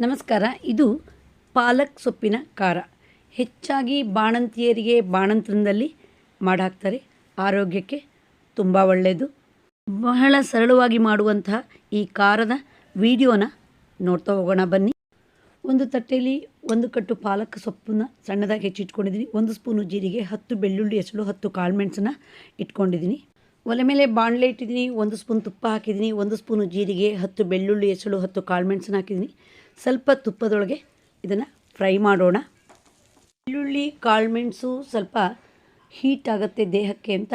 ನಮಸ್ಕಾರ. ಇದು ಪಾಲಕ್ ಸೊಪ್ಪಿನ ಖಾರ. ಹೆಚ್ಚಾಗಿ ಬಾಣಂತಿಯರಿಗೆ ಬಾಣಂತನದಲ್ಲಿ ಮಾಡಾಕ್ತಾರೆ. ಆರೋಗ್ಯಕ್ಕೆ ತುಂಬ ಒಳ್ಳೆಯದು. ಬಹಳ ಸರಳವಾಗಿ ಮಾಡುವಂತಹ ಈ ಖಾರದ ವಿಡಿಯೋನ ನೋಡ್ತಾ ಹೋಗೋಣ ಬನ್ನಿ. ಒಂದು ತಟ್ಟೆಯಲ್ಲಿ 1 ಕಟ್ಟು ಪಾಲಕ್ ಸೊಪ್ಪನ್ನ ಸಣ್ಣದಾಗಿ ಹೆಚ್ಚಿಟ್ಕೊಂಡಿದ್ದೀನಿ. 1 ಸ್ಪೂನು ಜೀರಿಗೆ, 10 ಬೆಳ್ಳುಳ್ಳಿ ಹೆಸಳು, 10 ಕಾಳುಮೆಣಸನ್ನ ಇಟ್ಕೊಂಡಿದ್ದೀನಿ. ಒಲೆ ಮೇಲೆ ಬಾಣಲೆ ಇಟ್ಟಿದ್ದೀನಿ. 1 ಸ್ಪೂನ್ ತುಪ್ಪ ಹಾಕಿದ್ದೀನಿ. 1 ಸ್ಪೂನು ಜೀರಿಗೆ, 10 ಬೆಳ್ಳುಳ್ಳಿ ಹೆಸಳು, 10 ಕಾಳುಮೆಣಸನ್ನ ಹಾಕಿದ್ದೀನಿ. ಸ್ವಲ್ಪ ತುಪ್ಪದೊಳಗೆ ಇದನ್ನು ಫ್ರೈ ಮಾಡೋಣ. ಬೆಳ್ಳುಳ್ಳಿ ಕಾಳುಮೆಣಸು ಸ್ವಲ್ಪ ಹೀಟ್ ಆಗುತ್ತೆ ದೇಹಕ್ಕೆ ಅಂತ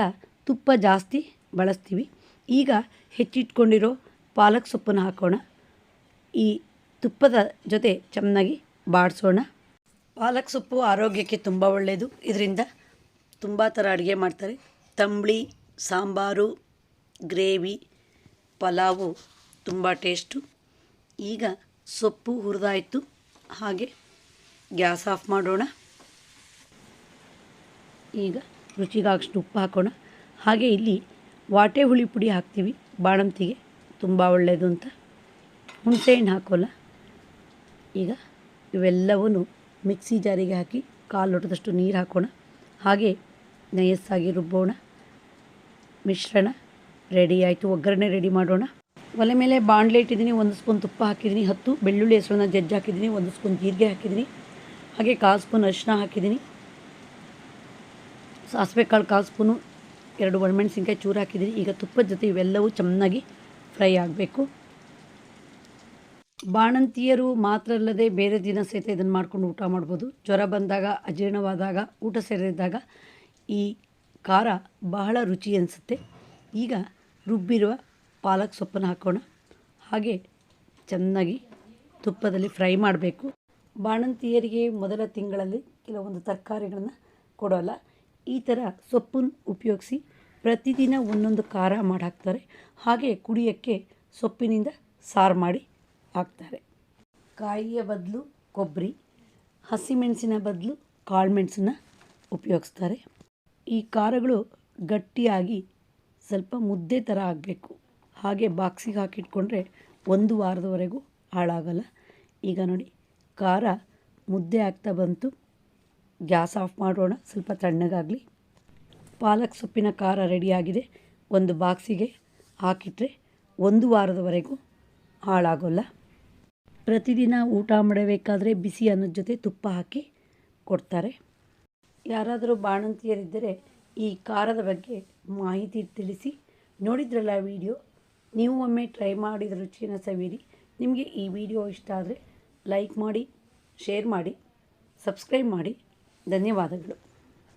ತುಪ್ಪ ಜಾಸ್ತಿ ಬಳಸ್ತೀವಿ. ಈಗ ಹೆಚ್ಚಿಟ್ಕೊಂಡಿರೋ ಪಾಲಕ್ ಸೊಪ್ಪನ್ನು ಹಾಕೋಣ. ಈ ತುಪ್ಪದ ಜೊತೆ ಚೆನ್ನಾಗಿ ಬಾಡಿಸೋಣ. ಪಾಲಕ್ ಸೊಪ್ಪು ಆರೋಗ್ಯಕ್ಕೆ ತುಂಬ ಒಳ್ಳೆಯದು. ಇದರಿಂದ ತುಂಬ ಥರ ಅಡುಗೆ ಮಾಡ್ತಾರೆ. ತಂಬಳಿ, ಸಾಂಬಾರು, ಗ್ರೇವಿ, ಪಲಾವು ತುಂಬ ಟೇಸ್ಟು. ಈಗ ಸೊಪ್ಪು ಹುರಿದಾಯಿತು. ಹಾಗೆ ಗ್ಯಾಸ್ ಆಫ್ ಮಾಡೋಣ. ಈಗ ರುಚಿಗಾಗಷ್ಟು ಉಪ್ಪು ಹಾಕೋಣ. ಹಾಗೆ ಇಲ್ಲಿ ವಾಟೆ ಹುಳಿ ಪುಡಿ ಹಾಕ್ತೀವಿ. ಬಾಣಂತಿಗೆ ತುಂಬ ಒಳ್ಳೆಯದು ಅಂತ. ಹುಣಸೆಹಣ್ಣು ಹಾಕೋಲ್ಲ. ಈಗ ಇವೆಲ್ಲವೂ ಮಿಕ್ಸಿ ಜಾರಿಗೆ ಹಾಕಿ 1/4 ಲೋಟದಷ್ಟು ನೀರು ಹಾಕೋಣ. ಹಾಗೆ ನಯಸ್ಸಾಗಿ ರುಬ್ಬೋಣ. ಮಿಶ್ರಣ ರೆಡಿ ಆಯಿತು. ಒಗ್ಗರಣೆ ರೆಡಿ ಮಾಡೋಣ. ಒಲೆ ಮೇಲೆ ಬಾಣಲೆ ಇಟ್ಟಿದ್ದೀನಿ. 1 ಸ್ಪೂನ್ ತುಪ್ಪ ಹಾಕಿದ್ದೀನಿ. 10 ಬೆಳ್ಳುಳ್ಳಿ ಹೆಸರನ್ನ ಜಜ್ಜಿ ಹಾಕಿದ್ದೀನಿ. 1 ಸ್ಪೂನ್ ಜೀರಿಗೆ ಹಾಕಿದ್ದೀನಿ. ಹಾಗೆ 1/4 ಸ್ಪೂನ್ ಅರಿಶಿನ ಹಾಕಿದ್ದೀನಿ. ಸಾಸಿವೆ ಕಾಳು 1/4 ಸ್ಪೂನು, 2 ಒಣಮೆಣಸಿನ್ಕಾಯಿ ಚೂರು ಹಾಕಿದ್ದೀನಿ. ಈಗ ತುಪ್ಪದ ಜೊತೆ ಇವೆಲ್ಲವೂ ಚೆನ್ನಾಗಿ ಫ್ರೈ ಆಗಬೇಕು. ಬಾಣಂತಿಯರು ಮಾತ್ರ ಅಲ್ಲದೆ ಬೇರೆ ದಿನ ಸಹಿತ ಇದನ್ನು ಮಾಡ್ಕೊಂಡು ಊಟ ಮಾಡ್ಬೋದು. ಜ್ವರ ಬಂದಾಗ, ಅಜೀರ್ಣವಾದಾಗ, ಊಟ ಸೇರಿದಾಗ ಈ ಖಾರ ಬಹಳ ರುಚಿ ಅನಿಸುತ್ತೆ. ಈಗ ರುಬ್ಬಿರುವ ಪಾಲಕ್ ಸೊಪ್ಪನ್ನು ಹಾಕೋಣ. ಹಾಗೆ ಚೆನ್ನಾಗಿ ತುಪ್ಪದಲ್ಲಿ ಫ್ರೈ ಮಾಡಬೇಕು. ಬಾಣಂತಿಯರಿಗೆ ಮೊದಲ ತಿಂಗಳಲ್ಲಿ ಕೆಲವೊಂದು ತರಕಾರಿಗಳನ್ನು ಕೊಡೋಲ್ಲ. ಈ ಥರ ಸೊಪ್ಪನ್ನು ಉಪಯೋಗಿಸಿ ಪ್ರತಿದಿನ ಒಂದೊಂದು ಖಾರ ಮಾಡಿ ಹಾಕ್ತಾರೆ. ಹಾಗೆ ಕುಡಿಯೋಕ್ಕೆ ಸೊಪ್ಪಿನಿಂದ ಸಾರು ಮಾಡಿ ಹಾಕ್ತಾರೆ. ಕಾಯಿಯ ಬದಲು ಕೊಬ್ಬರಿ, ಹಸಿಮೆಣಸಿನ ಬದಲು ಕಾಳುಮೆಣಸನ್ನ ಉಪಯೋಗಿಸ್ತಾರೆ. ಈ ಖಾರಗಳು ಗಟ್ಟಿಯಾಗಿ ಸ್ವಲ್ಪ ಮುದ್ದೆ ಥರ ಆಗಬೇಕು. ಹಾಗೆ ಬಾಕ್ಸಿಗೆ ಹಾಕಿಟ್ಕೊಂಡ್ರೆ 1 ವಾರದವರೆಗೂ ಹಾಳಾಗಲ್ಲ. ಈಗ ನೋಡಿ ಖಾರ ಮುದ್ದೆ ಆಗ್ತಾ ಬಂತು. ಗ್ಯಾಸ್ ಆಫ್ ಮಾಡೋಣ. ಸ್ವಲ್ಪ ತಣ್ಣಗಾಗಲಿ. ಪಾಲಕ್ ಸೊಪ್ಪಿನ ಖಾರ ರೆಡಿಯಾಗಿದೆ. ಒಂದು ಬಾಕ್ಸಿಗೆ ಹಾಕಿಟ್ರೆ 1 ವಾರದವರೆಗೂ ಹಾಳಾಗೋಲ್ಲ. ಪ್ರತಿದಿನ ಊಟ ಮಾಡಬೇಕಾದ್ರೆ ಬಿಸಿ ಅನ್ನದ ಜೊತೆ ತುಪ್ಪ ಹಾಕಿ ಕೊಡ್ತಾರೆ. ಯಾರಾದರೂ ಬಾಣಂತಿಯರಿದ್ದರೆ ಈ ಖಾರದ ಬಗ್ಗೆ ಮಾಹಿತಿ ತಿಳಿಸಿ. ನೋಡಿದ್ರಲ್ಲ ವಿಡಿಯೋ, ನೀವು ಒಮ್ಮೆ ಟ್ರೈ ಮಾಡಿದ ರುಚಿಯನ್ನು ಸವಿಯಿರಿ. ನಿಮಗೆ ಈ ವಿಡಿಯೋ ಇಷ್ಟ ಆದರೆ ಲೈಕ್ ಮಾಡಿ, ಶೇರ್ ಮಾಡಿ, ಸಬ್ಸ್ಕ್ರೈಬ್ ಮಾಡಿ. ಧನ್ಯವಾದಗಳು.